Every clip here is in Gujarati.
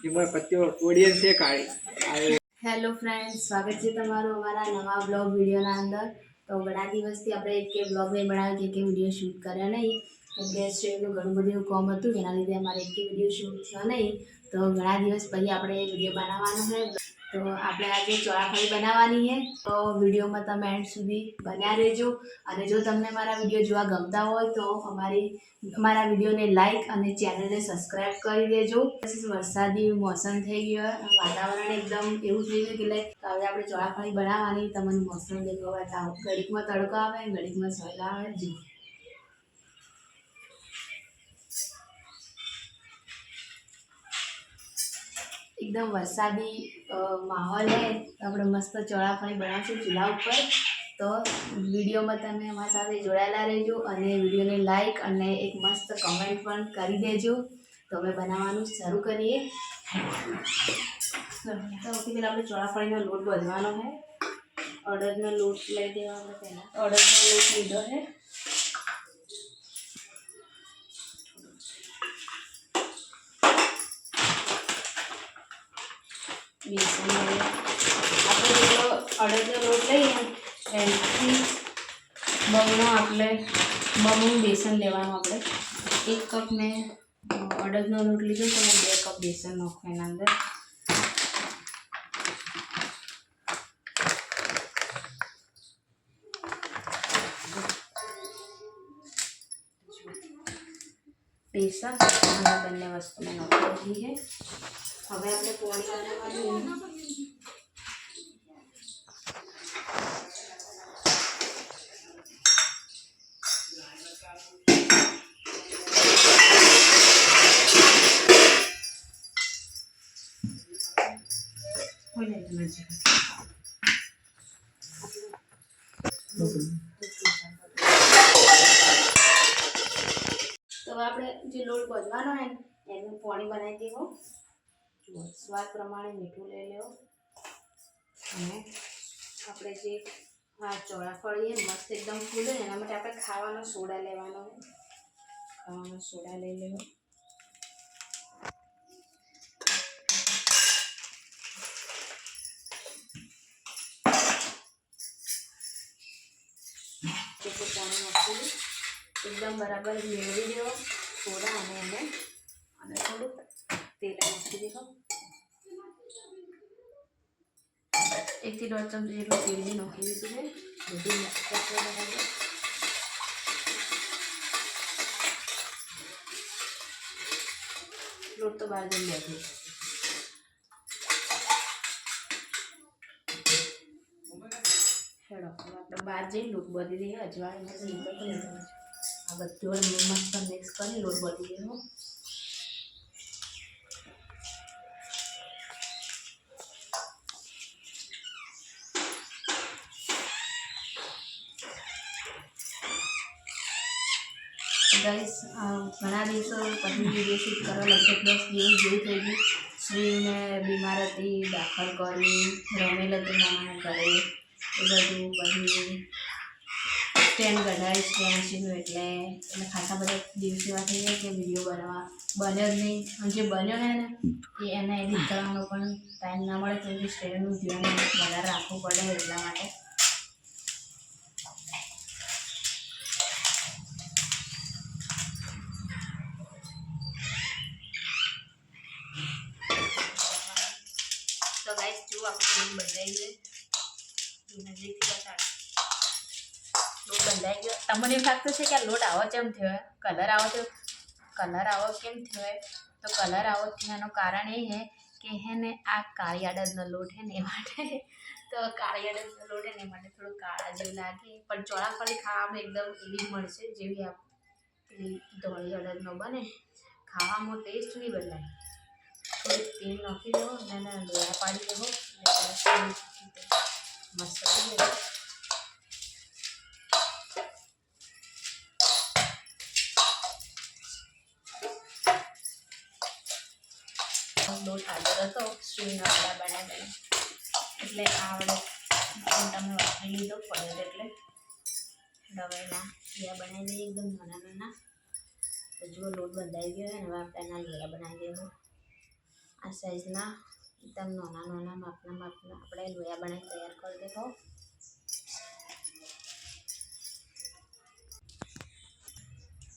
એમાં પત્યો ઓડિયન્સ છે કાળી. હેલો ફ્રેન્ડ્સ, સ્વાગત છે તમારું અમારા નવા બ્લોગ વિડીયોના અંદર. તો ઘણા દિવસથી આપણે એક બ્લોગ નહીં બનાવ્યો કે વિડીયો શૂટ કર્યો નહીં, કેમકે સ્ટ્રીમનું ઘણું બધું એવું કામ હતું, એના લીધે અમારે એક વિડીયો શૂટ થયો નહીં. તો ઘણા દિવસ પછી આપણે વિડીયો બનાવવાનો છે. તો આપણે આજે ચોળાફળી બનાવવાની છે. તો વિડીયોમાં તમે એન્ડ સુધી બન્યા રહેજો. અને જો તમને મારા વિડીયો જોવા ગમતા હોય તો અમારા વિડીયોને લાઇક અને ચેનલને સબસ્ક્રાઈબ કરી દેજો. વરસાદી મોસમ થઈ ગયો, વાતાવરણ એકદમ એવું થઈ ગયું કે લાઈક હવે આપણે ચોળાફળી બનાવવાની. તમને મોસમ દેખો બતાવો, ઘડીકમાં તડકો આવે, ઘડીકમાં સહેલા આવે. જી એકદમ વરસાદી માહોલ છે. આપણે મસ્ત ચોળાફળી બનાવશું ચૂલા ઉપર. તો વિડીયોમાં તમે અમારા સાથે જોડાયેલા રહેજો અને વિડીયોને લાઇક અને એક મસ્ત કમેન્ટ પણ કરી દેજો. તો અમે બનાવવાનું શરૂ કરીએ. તો સૌથી પહેલાં આપણે ચોળાફળીનો લોટ બાંધવાનો છે. અડદનો લોટ લઈ દેવાનો. પહેલાં અડદનો લોટ લીધો છે. બેસન લઈએ. આપણે જેટલો અડદનો લોટ લઈએ એનાથી બમણું બેસન લેવાનું. આપણે 1 કપ મેં અડદનો લોટ લીધો તો મેં 2 કપ બેસન નાખવું એના અંદર. બેસન અને બંને વસ્તુ મેં નાખી દીધી છે. હવે આપણે પોળી બનાવવાનું. તો આપણે જે લોટ બાંધવાનો હોય ને એનું પાણી બનાવી દેવો. સ્વાદ પ્રમાણે મીઠું લઈ લેવો. અને આપણે જે આ ચોળાફળી મસ્ત એકદમ ફૂલે એના માટે આપણે ખાવાનો સોડા લેવાનો. ખાવાનો સોડા લઈ લેવો. જેટલું પાણી નાખવું એકદમ બરાબર મેળવી દેવો સોડા અને થોડુંક તેલ નાખી દેવો. 1 થી 1.5 ચમચી જેટલું તેલ બી નાખી દીધું છે. બધું બરાબર લોટ તો બહાર જઈને બેઠું. હેડો આપણે બહાર જઈને લોટ બાંધી દઈએ. અજવાળીને આ બધું મસ્ત મિક્સ કરી લોટ બાંધી દેવો. ગાઈસ ઘણા દિવસો પછી વિડીયો શૂટ કરવા લગભગ 10 દિવસ જેવું થઈ ગયું. શ્રીને બીમાર હતી, દાખલ કરી, રમેલ હતી મામાના ઘરે. એ બધું પછી સ્ટેન્ડ કઢાવી સ્ટેન્ડનું એટલે ખાસા બધા દિવસ એવા થઈ ગયા કે વિડીયો બન્યો જ નહીં. અને જે બન્યો છે ને એને એડિટ કરવાનો પણ ટાઈમ ના મળે, કેમ કે સ્ટેન્ડનું ધ્યાન વધારે રાખવું પડે એટલા માટે. તો ગાઈસ જો આપણો લોટ બંધાઈ ગયો. નજીકથી બતાડો. લોટ બંધાઈ ગયો. તમને એવું લાગતું છે કે આ લોટ આવો કેમ થયો, કલર આવો કેમ થયો? તો કલર આવો થયાનું કારણ એ છે કે હે ને આ કાળી અડદનો લોટ છે ને એ માટે. તો કાળી અડદનો લોટ છે ને એ માટે થોડું કાળા જેવું લાગે, પણ ચોળાફળી ખાવામાં એકદમ એવી મળશે જેવી આપણી ધોળી અડદનો બને. ખાવામાં ટેસ્ટ નહીં બદલાય. થોડુંક તેલ નાખી દેવો અને લોયા પાડી દેવો. મસ્ત થઈ જાય. લોટ હાજર હતો સ્ટીમનો વડા બનાવી એટલે આવડે તમે વાપરી લીધો પડે એટલે રવેના શિયા બનાવી દઈએ એકદમ નાના. તો જો લોટ બંધાઈ ગયો અને હવે આપણે એના લોલા બનાવી દેવો. આ સાઈઝના એકદમ નાના માપના આપણે લોયા બનાવી તૈયાર કરી દેખો.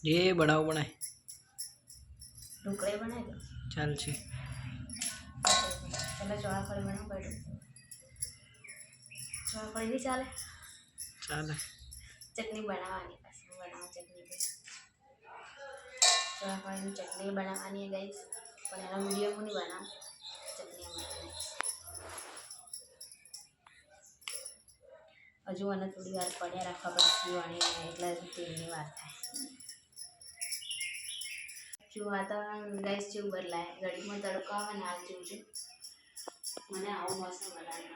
જે બનાવો બનાય ઢોકળે બનાવી દો. ચાલશે. પહેલાં ચોળાફળી બનાવો પડે. ચોળાફળી નહીં ચાલે? ચાલે. ચટણી બનાવવાની પાછી બનાવો ચટણી. ચોળાફળીની ચટણી બનાવવાની ગાઈસ, પણ એનો વિડીયો હું નહીં બનાવું. ચટણી બનાવવાની હજુ મને થોડી વાર પડ્યા રાખવા પડશે વાણીને, એટલે તેલની વાર થાય. જો વાતાવરણ ગાઈસ જેવું બદલાય, ઘડીમાં તડકો આવે ને હાલ જેવું છે. મને આવું મસ્ત બનાવી.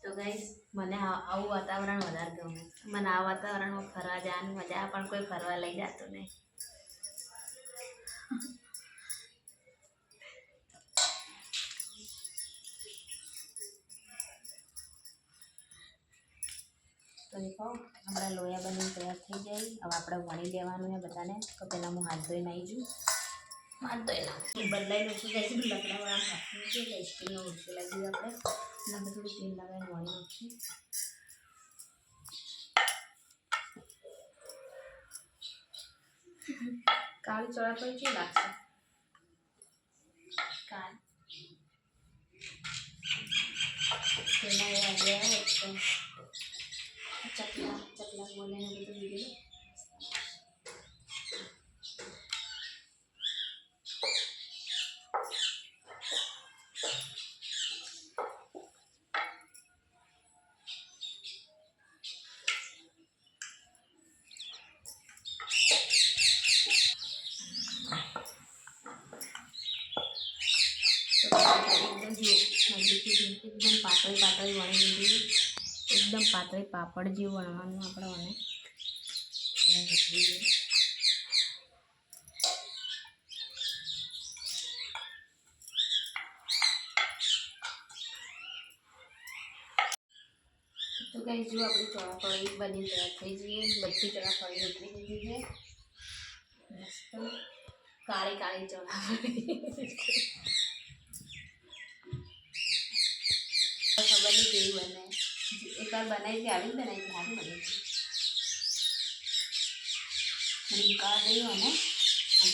તો ગાઈસ મને આવું વાતાવરણ વધારે ગમે. મને આ વાતાવરણમાં ફરવા જવાની મજા, પણ કોઈ ફરવા લઈ જતું નહીં. તો દેખો આપણા લોયા બની તૈયાર થઈ જાય. હવે આપણે વણી લેવાનું છે બધાને. તો પહેલાં હું હાથ ધોઈને આવી જઉં. હાથ ધોઈ નાખું બદલાઈ નાખી જાય છે. લકડાવાળા હાથ મૂકીએ એટલે સ્ટીલનો ઉડકી લાગી આપણે. અને થોડું તેલ લગાવીને વણી નાખીએ. કાળી ચોળાફળી કેવી લાગશે? કાળી તેના એ આવ્યા ચકલા બોલે ને બધું લીધેલું. એકદમ પાતળી વણી લીધી. એકદમ પાતળી પાપડ જેવું વણવાનું આપણે મને. તો ગાઈસ જો આપણી ચોળાફળી બની તૈયાર થઈ જઈએ. બધી ચોળાફળી ઉતરી દીધી છે. મસ્ત કાળી કાળી ચોળાફળી. ખબર નહીં કેવી બને. એકવાર બનાવી હતી, આવી જ બનાવી હતી, સારી બની હતી. થોડી ઉકાળા દઈ અને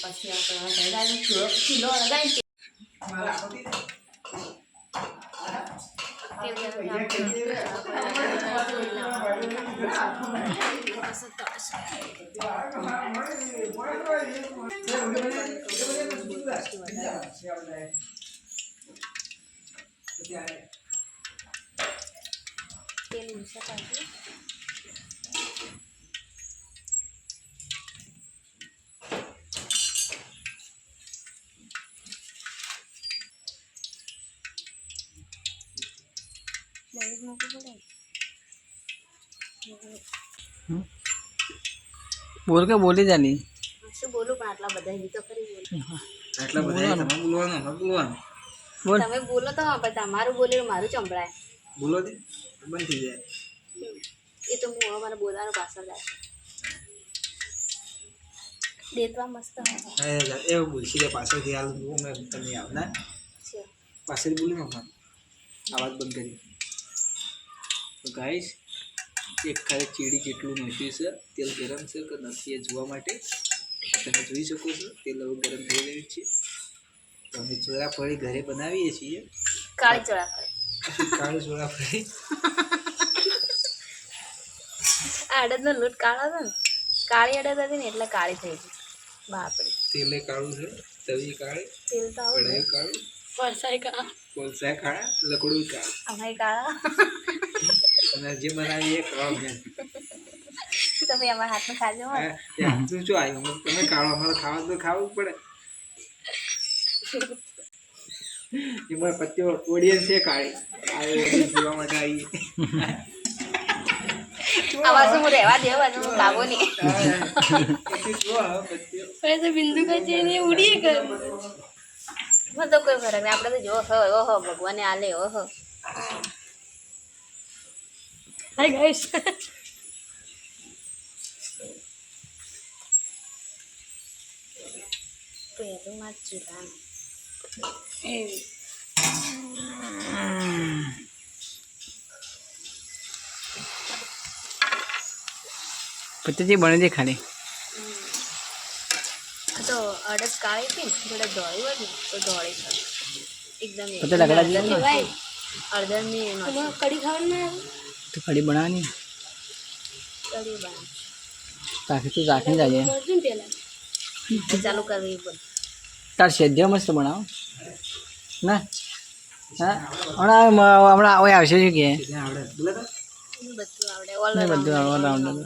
પછી આપણે ચૂલો લગાવી તેલ ઊંચા પાછું. બોલ કે બોલી જાની શું બોલું, પણ આટલા બધા ગીતો કરી બોલું. આટલા બધા તમે બોલવાનું બોલ. તમે બોલો તો પણ તમારું બોલેલું મારું સંભળાય. બોલો દે બંધ થઈ જાય. એ તો હું મને બોલવાનું પાછળ જાય. દેતવા મસ્ત એવું બોલશી રે પાછળથી હાલ મેં તમે આવના પાછળ બોલી નાખવાનું. આવાજ બંધ કરી. તો ગાઈસ એક ખાલી ચીડી જેટલું નાખ્યું છે. તેલ ગરમ છે કે નથી એ જોવા માટે તમે જોઈ શકો છો. તેલ હવે ગરમ થઈ રહ્યું છે. તો અમે ચોળાફળી ઘરે બનાવીએ છીએ. કાળી ચોળાફળી. કાળી ચોળાફળી. અડદનો લોટ કાળો હતો ને, કાળી અડદ હતી ને એટલે કાળી થઈ ગઈ. બાપડી તેલે કાળું છે, તવી કાળી, તેલ તો કઢાઈ કાળું, વરસાઈ કાળા, કોલસા કાળા, લકડું કાળું. અમારી કાળા. અને જે બનાવીએ કાળો છે. તમે અમારા હાથમાં ખાજો. એ હાથનું શું આવ્યું? તમે કાળો અમારે ખાવા તો ખાવું જ પડે. એમાં પત્યો ઓડિયન્સ છે કાળી. આ ઓડિયન્સ જોવા માટે આવીએ. આવા શું રહેવા દેવો, હું કાબો નહીં. બિંદુ કઈ છે ઉડીએ કર. મને તો કોઈ ફરક નહીં. આપણે તો જો ઓહો ભગવાને આલે ઓહો હાય ગાઈસ પહેલું માં ચૂલા એ પત્તી બને છે ખાલી તો અડદ કાળી હતી ને જોડે ધોળી હોય ને તો ધોળી થાય એકદમ પત્તે લગડા જેવું ભાઈ અડદની કઢી ખાવાની ના તો કઢી બનાવવાની કઢી બનાવ તાકે તું રાખી જાય ચાલુ કરવી પણ તાર સેજ્ય મસ્ત બનાવો ના હા હમણાં હવે આવશે શું કે બધું આવડે ઓલ બધું આવડે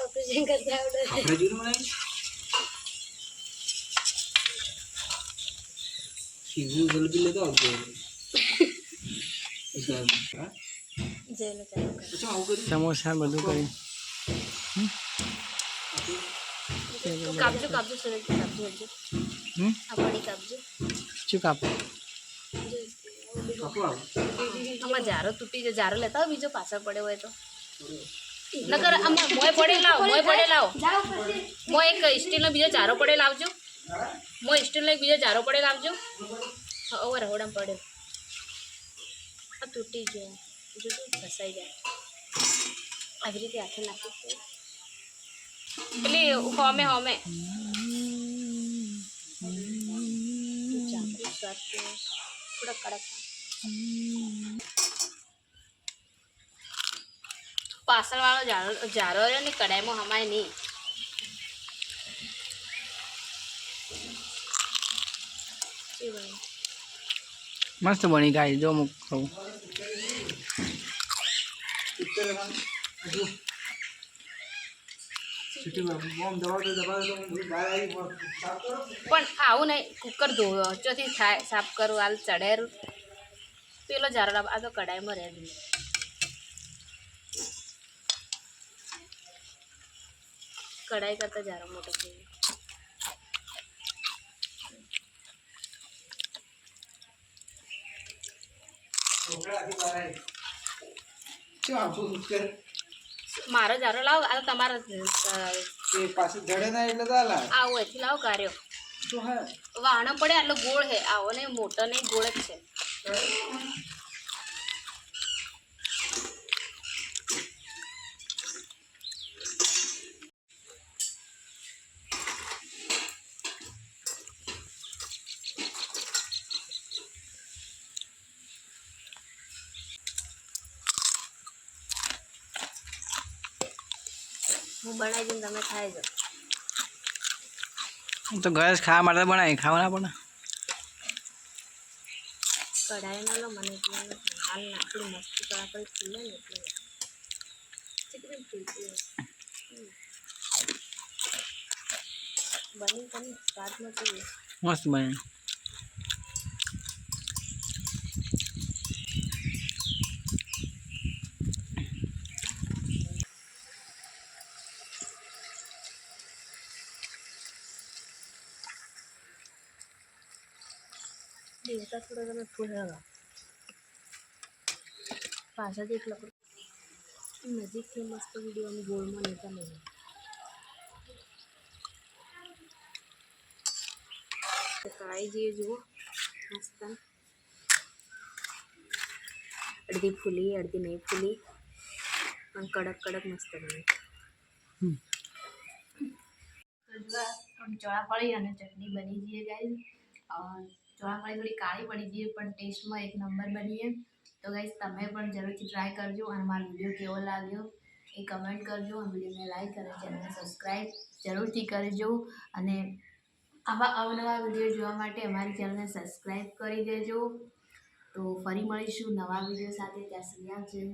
ઓપરેશન કરતા આવડે જલ્દી લેતો આવજો જેને ચાલુ કર સમોસા બધું કરી કાપજો કાપજો સુરજ કાપજો હજુ આ પડી કાપજો શું કાપ આમાં જારો તૂટી જાય જારો લેતા હોય બીજો પાછળ પડ્યો હોય તો નકર આમાં મોય પડે લાવ મોય એક સ્ટીલનો બીજો જારો પડે લાવજો મોય સ્ટીલનો એક બીજો જારો પડે લાવજો હવે રહોડામાં પડ્યો આ તૂટી ગયો બીજું તો ફસાઈ જાય આવી રીતે હાથે નાખી પેલી હોમે હોમે ચાકુ સાથે થોડા કડક પાછળ વાળો જારો રહ્યો ને કડાઈમાં હમાય નહીં મસ્ત બની ગાય જો મુક ખાઉં પણ આવું નહીં કુકર ધોયો ચોથી થાય સાફ કરું હાલ ચડેરું પેલો જારો આ તો કડાઈમાં રહે કડાઈ કરતા જારો મોટો થઈ મારો જારો લાવો આ તો તમારો આવો એથી લાવો કાર્યો વાણો પડે આટલો ગોળ હે આવો ને મોટો નહીં ગોળ જ છે હું બનાવી દઉં તમે ખાઈ જાઓ તો ગેસ ખાવા માટે બનાવી ખાવા ના પડે કઢાઈ ના લો મને એટલે હાલ નાખી મસ્ત કડા પર ખુલે ને એટલે ચીકરી ખુલતી બની બની સ્વાદમાં જોઈએ મસ્ત બને દેવતા થોડા તમે ફૂલ લગાવો પાછળથી એક લકડું નજીકથી મસ્ત વિડીયોની ગોળમાં લેતા નહીં કઢાઈ જઈએ જુઓ મસ્ત અડધી ફૂલી અડધી નહીં ફૂલી પણ કડક કડક મસ્ત બને ચોળાફળી અને ચટણી બની જઈએ ગાઈસ ચોળાફળી થોડી કાળી પડી જઈએ પણ ટેસ્ટમાં એક નંબર બનીએ તો ગાઈસ તમે પણ જરૂરથી ટ્રાય કરજો અને મારો વિડીયો કેવો લાગ્યો એ કમેન્ટ કરજો અને વિડીયોને લાઈક અને ચેનલને સબસ્ક્રાઈબ જરૂરથી કરજો અને આવા અવનવા વિડીયો જોવા માટે અમારી ચેનલને સબસ્ક્રાઈબ કરી દેજો તો ફરી મળીશું નવા વિડીયો સાથે ત્યાં સુધી આવજો